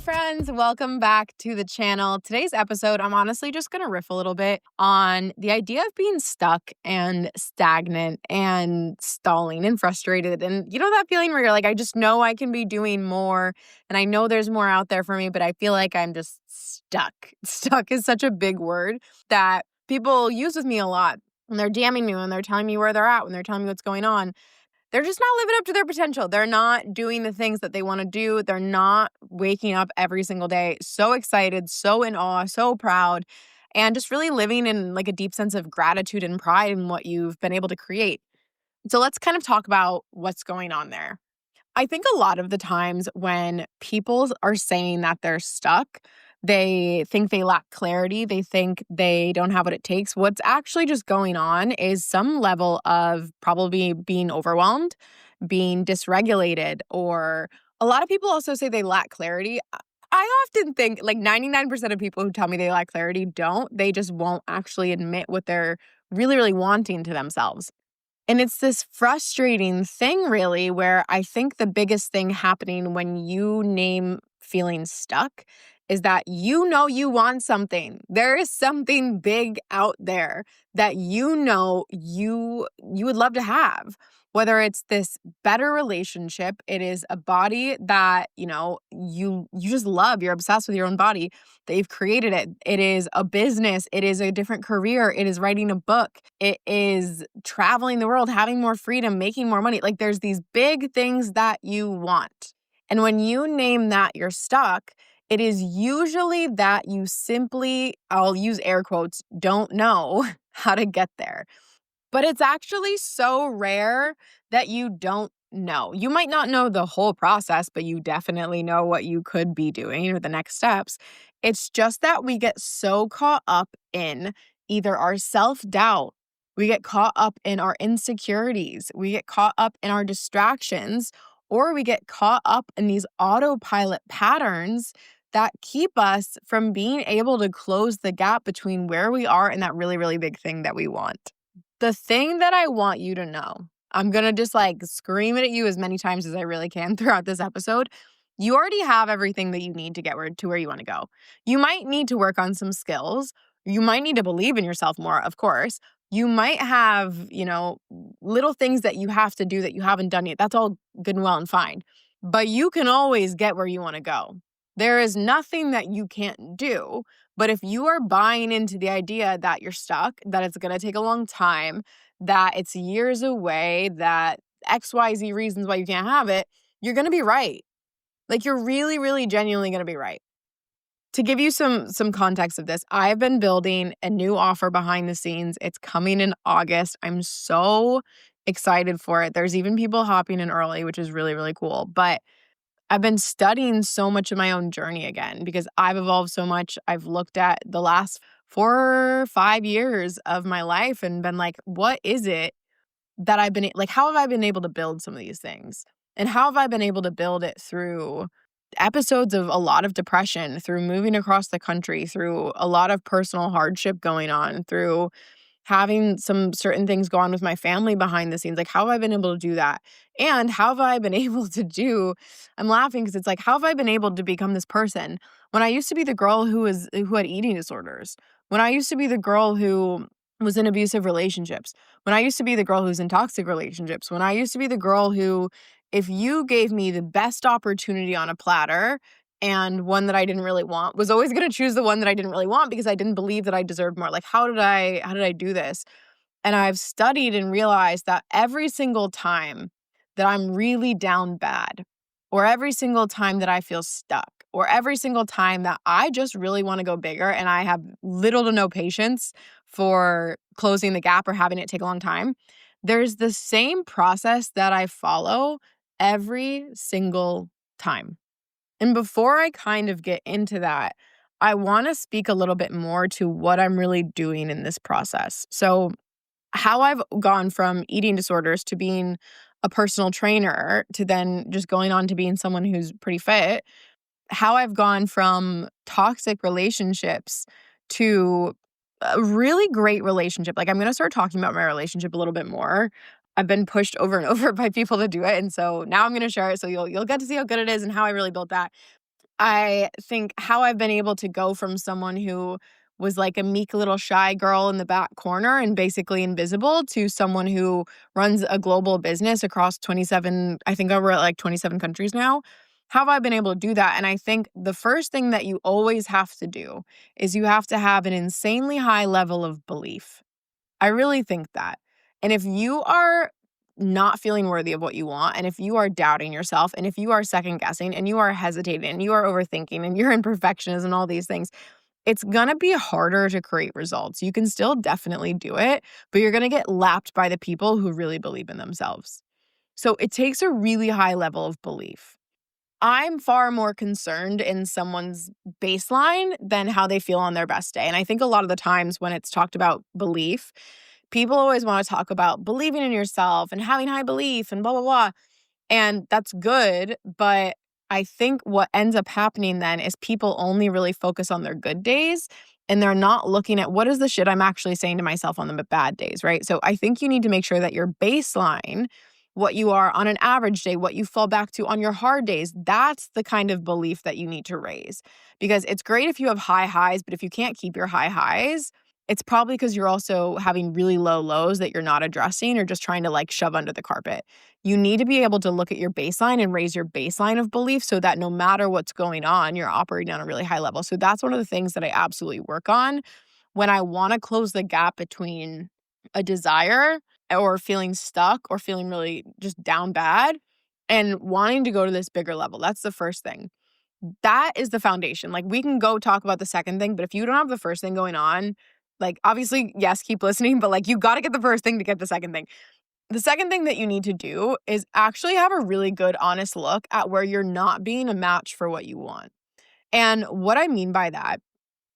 friends. Welcome back to the channel. Today's episode, I'm honestly just going to riff a little bit on the idea of being stuck and stagnant and stalling and frustrated. And you know that feeling where you're like, I just know I can be doing more and I know there's more out there for me, but I feel like I'm just stuck. Stuck is such a big word that people use with me a lot when they're DMing me, when they're telling me where they're at, when they're telling me what's going on. They're just not living up to their potential. They're not doing the things that they want to do. They're not waking up every single day so excited, so in awe, so proud, and just really living in like a deep sense of gratitude and pride in what you've been able to create. So let's kind of talk about what's going on there. I think a lot of the times when people are saying that they're stuck, they think they lack clarity. They think they don't have what it takes. What's actually just going on is some level of probably being overwhelmed, being dysregulated, or a lot of people also say they lack clarity. I often think like 99% of people who tell me they lack clarity don't. They just won't actually admit what they're really, really wanting to themselves. And it's this frustrating thing, really, where I think the biggest thing happening when you name feeling stuck is that you know you want something. There is something big out there that you know you would love to have. Whether it's this better relationship, it is a body that, you just love, you're obsessed with your own body, that you've created it. It is a business, it is a different career, it is writing a book, it is traveling the world, having more freedom, making more money. Like there's these big things that you want. And when you name that you're stuck, it is usually that you simply, I'll use air quotes, don't know how to get there. But it's actually so rare that you don't know. You might not know the whole process, but you definitely know what you could be doing or the next steps. It's just that we get so caught up in either our self-doubt, we get caught up in our insecurities, we get caught up in our distractions, or we get caught up in these autopilot patterns that keep us from being able to close the gap between where we are and that really, really big thing that we want. The thing that I want you to know, I'm going to just like scream it at you as many times as I really can throughout this episode. You already have everything that you need to get to where you want to go. You might need to work on some skills. You might need to believe in yourself more, of course. You might have, little things that you have to do that you haven't done yet. That's all good and well and fine. But you can always get where you want to go. There is nothing that you can't do. But if you are buying into the idea that you're stuck, that it's going to take a long time, that it's years away, that XYZ reasons why you can't have it, you're going to be right. Like you're really, really genuinely going to be right. To give you some context of this, I've been building a new offer behind the scenes. It's coming in August. I'm so excited for it. There's even people hopping in early, which is really, really cool. But I've been studying so much of my own journey again because I've evolved so much. I've looked at the last 4 or 5 years of my life and been like, what is it that I've been like, how have I been able to build some of these things? And how have I been able to build it through episodes of a lot of depression, through moving across the country, through a lot of personal hardship going on, through having some certain things go on with my family behind the scenes. Like, how have I been able to do that? And how have I been able to I'm laughing because it's like, how have I been able to become this person when I used to be the girl who had eating disorders, when I used to be the girl who was in abusive relationships, when I used to be the girl who's in toxic relationships, when I used to be the girl who, if you gave me the best opportunity on a platter and one that I didn't really want, was always going to choose the one that I didn't really want because I didn't believe that I deserved more. Like, how did I do this? And I've studied and realized that every single time that I'm really down bad, or every single time that I feel stuck, or every single time that I just really want to go bigger and I have little to no patience for closing the gap or having it take a long time, there's the same process that I follow every single time. And before I kind of get into that, I want to speak a little bit more to what I'm really doing in this process. So, how I've gone from eating disorders to being a personal trainer to then just going on to being someone who's pretty fit, how I've gone from toxic relationships to a really great relationship. Like, I'm going to start talking about my relationship a little bit more. I've been pushed over and over by people to do it. And so now I'm going to share it so you'll get to see how good it is and how I really built that. I think how I've been able to go from someone who was like a meek little shy girl in the back corner and basically invisible to someone who runs a global business across 27, I think we're at like 27 countries now. How have I been able to do that? And I think the first thing that you always have to do is you have to have an insanely high level of belief. I really think that. And if you are not feeling worthy of what you want, and if you are doubting yourself, and if you are second guessing, and you are hesitating, and you are overthinking, and you're in perfectionism and all these things, it's gonna be harder to create results. You can still definitely do it, but you're gonna get lapped by the people who really believe in themselves. So it takes a really high level of belief. I'm far more concerned in someone's baseline than how they feel on their best day. And I think a lot of the times when it's talked about belief, people always want to talk about believing in yourself and having high belief and blah, blah, blah. And that's good. But I think what ends up happening then is people only really focus on their good days and they're not looking at what is the shit I'm actually saying to myself on the bad days, right? So I think you need to make sure that your baseline, what you are on an average day, what you fall back to on your hard days, that's the kind of belief that you need to raise. Because it's great if you have high highs, but if you can't keep your high highs, it's probably because you're also having really low lows that you're not addressing or just trying to like shove under the carpet. You need to be able to look at your baseline and raise your baseline of belief so that no matter what's going on, you're operating on a really high level. So that's one of the things that I absolutely work on when I want to close the gap between a desire or feeling stuck or feeling really just down bad and wanting to go to this bigger level. That's the first thing. That is the foundation. Like we can go talk about the second thing, but if you don't have the first thing going on, like obviously, yes, keep listening, but like you got to get the first thing to get the second thing. The second thing that you need to do is actually have a really good, honest look at where you're not being a match for what you want. And what I mean by that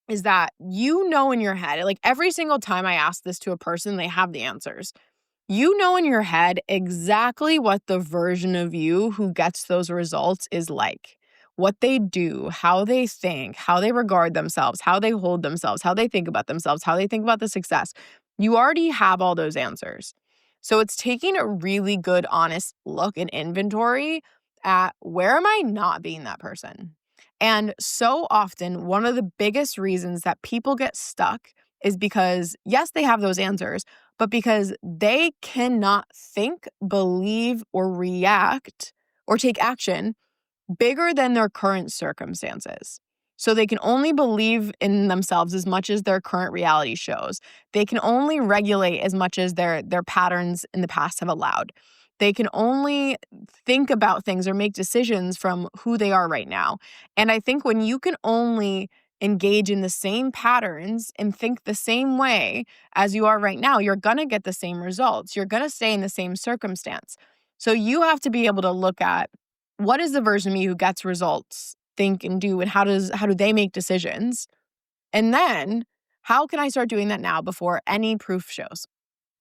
is that you know in your head, like every single time I ask this to a person, they have the answers. You know in your head exactly what the version of you who gets those results is like. What they do, how they think, how they regard themselves, how they hold themselves, how they think about themselves, how they think about the success. You already have all those answers. So it's taking a really good, honest look and inventory at where am I not being that person? And so often, one of the biggest reasons that people get stuck is because, yes, they have those answers, but because they cannot think, believe, or react or take action bigger than their current circumstances. So they can only believe in themselves as much as their current reality shows. They can only regulate as much as their patterns in the past have allowed. They can only think about things or make decisions from who they are right now. And I think when you can only engage in the same patterns and think the same way as you are right now, you're going to get the same results. You're going to stay in the same circumstance. So you have to be able to look at what is the version of me who gets results, think and do, and how do they make decisions? And then how can I start doing that now before any proof shows?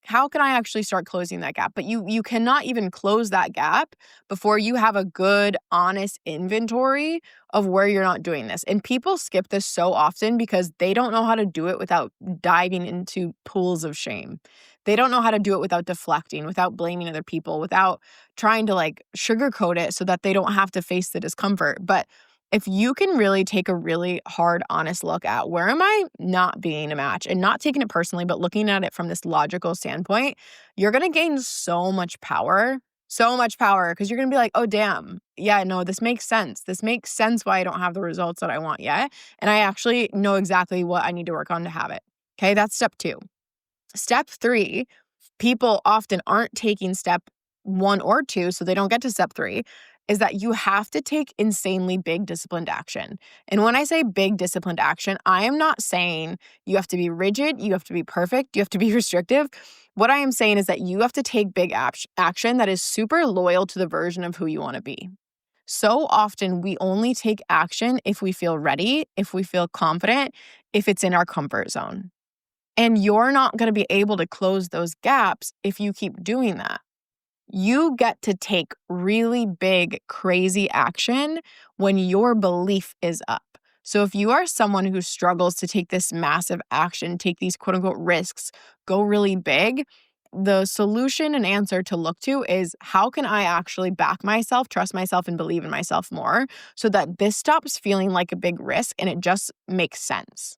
How can I actually start closing that gap? But you cannot even close that gap before you have a good, honest inventory of where you're not doing this. And people skip this so often because they don't know how to do it without diving into pools of shame. They don't know how to do it without deflecting, without blaming other people, without trying to like sugarcoat it so that they don't have to face the discomfort. But if you can really take a really hard, honest look at where am I not being a match and not taking it personally, but looking at it from this logical standpoint, you're going to gain so much power, because you're going to be like, oh, damn. Yeah, no, this makes sense. This makes sense why I don't have the results that I want yet. And I actually know exactly what I need to work on to have it. Okay, that's step 2. Step 3, people often aren't taking step 1 or 2, so they don't get to step 3, is that you have to take insanely big disciplined action. And when I say big disciplined action, I am not saying you have to be rigid, you have to be perfect, you have to be restrictive. What I am saying is that you have to take big action that is super loyal to the version of who you want to be. So often we only take action if we feel ready, if we feel confident, if it's in our comfort zone. And you're not going to be able to close those gaps if you keep doing that. You get to take really big, crazy action when your belief is up. So if you are someone who struggles to take this massive action, take these quote unquote risks, go really big, the solution and answer to look to is, how can I actually back myself, trust myself, and believe in myself more so that this stops feeling like a big risk and it just makes sense?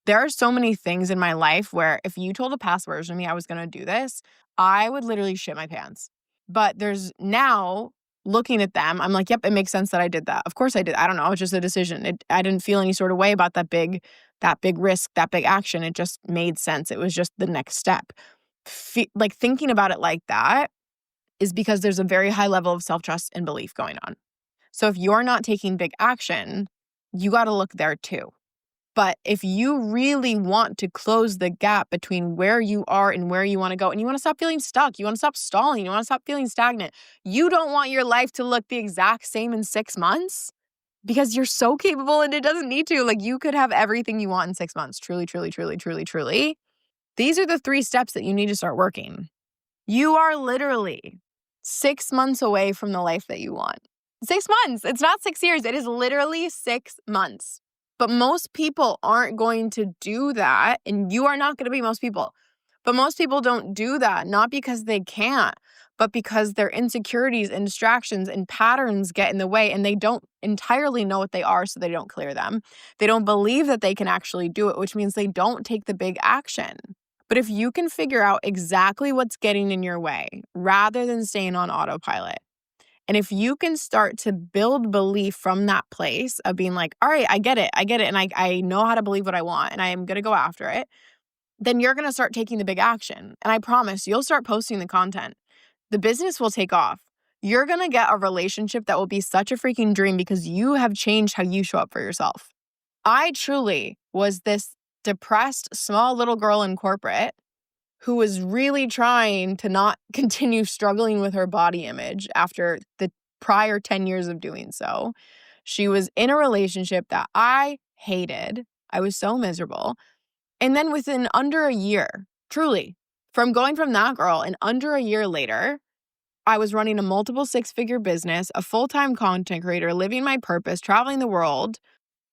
There are so many things in my life where if you told a past version of me I was going to do this, I would literally shit my pants. But there's now, looking at them, I'm like, yep, it makes sense that I did that. Of course I did. I don't know. It's just a decision. I didn't feel any sort of way about that big risk, that big action. It just made sense. It was just the next step. Like thinking about it like that is because there's a very high level of self-trust and belief going on. So if you're not taking big action, you got to look there too. But if you really want to close the gap between where you are and where you want to go, and you want to stop feeling stuck, you want to stop stalling, you want to stop feeling stagnant, you don't want your life to look the exact same in 6 months because you're so capable and it doesn't need to. Like, you could have everything you want in 6 months. Truly, truly, truly, truly, truly. These are the 3 steps that you need to start working. You are literally 6 months away from the life that you want. 6 months. It's not 6 years. It is literally 6 months. But most people aren't going to do that, and you are not going to be most people. But most people don't do that, not because they can't, but because their insecurities and distractions and patterns get in the way, and they don't entirely know what they are, so they don't clear them. They don't believe that they can actually do it, which means they don't take the big action. But if you can figure out exactly what's getting in your way, rather than staying on autopilot, and if you can start to build belief from that place of being like, all right, I get it, and I know how to believe what I want, and I am going to go after it, then you're going to start taking the big action. And I promise you'll start posting the content. The business will take off. You're going to get a relationship that will be such a freaking dream because you have changed how you show up for yourself. I truly was this depressed, small little girl in corporate who was really trying to not continue struggling with her body image after the prior 10 years of doing so. She was in a relationship that I hated. I was so miserable. And then within under a year, truly, from going from that girl, and under a year later, I was running a multiple 6-figure business, a full-time content creator, living my purpose, traveling the world.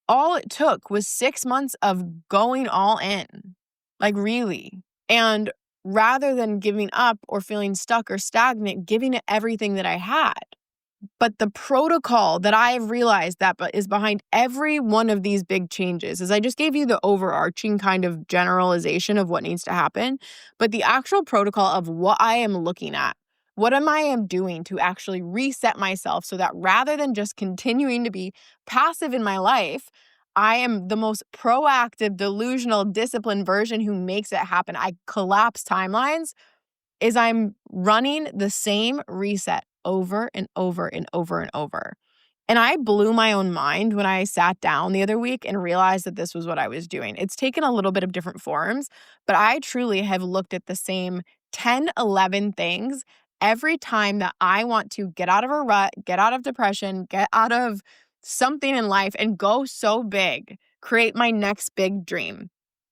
All it took was 6 months of going all in. Like, really. And rather than giving up or feeling stuck or stagnant, giving it everything that I had. But the protocol that I've realized that is behind every one of these big changes is I just gave you the overarching kind of generalization of what needs to happen. But the actual protocol of what I am looking at, what am I doing to actually reset myself so that rather than just continuing to be passive in my life, I am the most proactive, delusional, disciplined version who makes it happen. I collapse timelines. Is I'm running the same reset over and over and over and over. And I blew my own mind when I sat down the other week and realized that this was what I was doing. It's taken a little bit of different forms, but I truly have looked at the same 10, 11 things every time that I want to get out of a rut, get out of depression, get out of something in life and go so big, create my next big dream.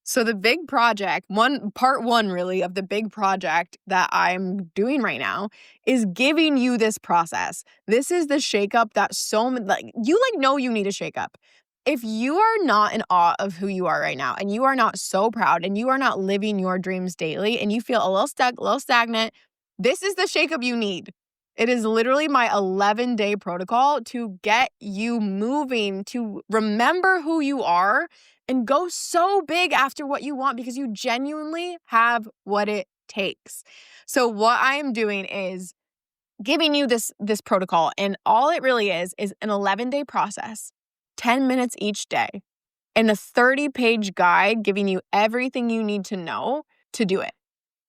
So the big project, part one really of the big project that I'm doing right now is giving you this process. This is the shakeup that you know you need a shakeup. If you are not in awe of who you are right now and you are not so proud and you are not living your dreams daily and you feel a little stuck, a little stagnant, this is the shakeup you need. It is literally my 11-day protocol to get you moving, to remember who you are and go so big after what you want because you genuinely have what it takes. So what I am doing is giving you this protocol, and all it really is an 11-day process, 10 minutes each day, and a 30-page guide giving you everything you need to know to do it.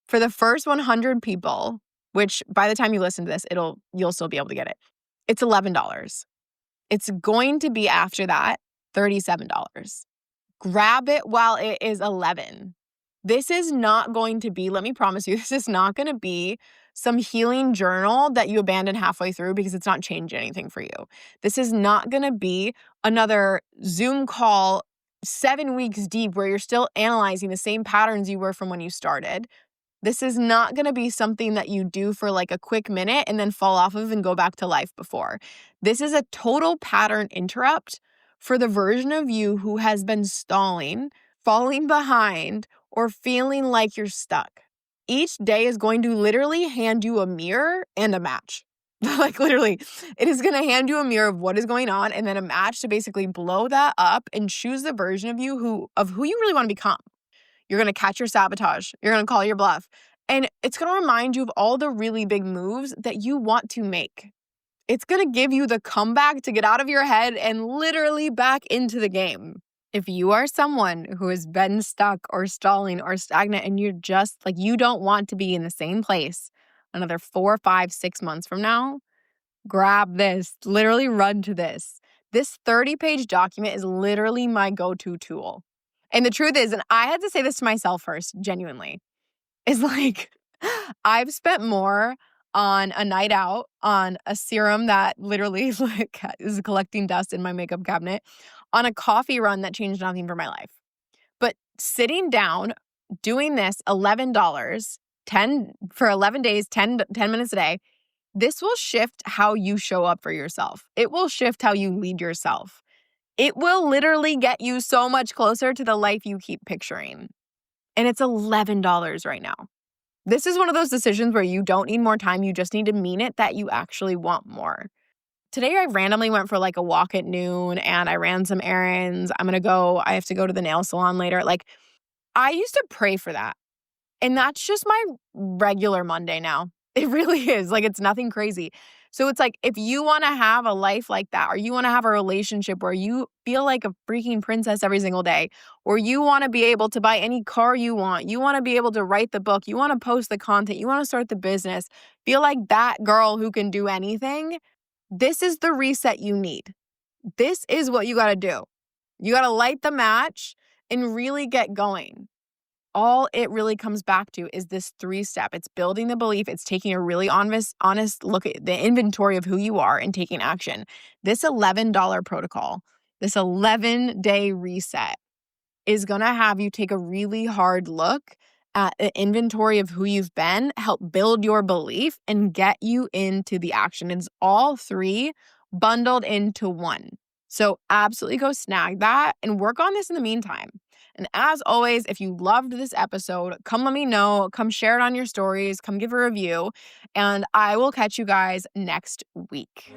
For the first 100 people, which by the time you listen to this, you'll still be able to get it. It's $11. It's going to be after that $37. Grab it while it is $11. This is not going to be, let me promise you, this is not going to be some healing journal that you abandon halfway through because it's not changing anything for you. This is not going to be another Zoom call 7 weeks deep where you're still analyzing the same patterns you were from when you started. This is not going to be something that you do for like a quick minute and then fall off of and go back to life before. This is a total pattern interrupt for the version of you who has been stalling, falling behind, or feeling like you're stuck. each day is going to literally hand you a mirror and a match. Like literally, it is going to hand you a mirror of what is going on and then a match to basically blow that up and choose the version of you who you really want to become. You're going to catch your sabotage. You're going to call your bluff. And it's going to remind you of all the really big moves that you want to make. It's going to give you the comeback to get out of your head and literally back into the game. If you are someone who has been stuck or stalling or stagnant and you're just like, you don't want to be in the same place another 4, 5, 6 months from now, grab this, literally run to this. This 30-page document is literally my go-to tool. And the truth is, and I had to say this to myself first, genuinely, is like, I've spent more on a night out, on a serum that literally like is collecting dust in my makeup cabinet, on a coffee run that changed nothing for my life. But sitting down, doing this $11, 10 for 11 days, 10 minutes a day, this will shift how you show up for yourself. It will shift how you lead yourself. It will literally get you so much closer to the life you keep picturing. And it's $11 right now. This is one of those decisions where you don't need more time. You just need to mean it that you actually want more. Today, I randomly went for like a walk at noon and I ran some errands. I have to go to the nail salon later. Like, I used to pray for that. And that's just my regular Monday now. It really is. Like, it's nothing crazy. So it's like, if you want to have a life like that, or you want to have a relationship where you feel like a freaking princess every single day, or you want to be able to buy any car you want to be able to write the book, you want to post the content, you want to start the business, feel like that girl who can do anything, this is the reset you need. This is what you got to do. You got to light the match and really get going. All it really comes back to is this 3-step. It's building the belief. It's taking a really honest look at the inventory of who you are and taking action. This $11 protocol, this 11-day reset is going to have you take a really hard look at the inventory of who you've been, help build your belief, and get you into the action. It's all 3 bundled into one. So absolutely go snag that and work on this in the meantime. And as always, if you loved this episode, come let me know, come share it on your stories, come give a review, and I will catch you guys next week.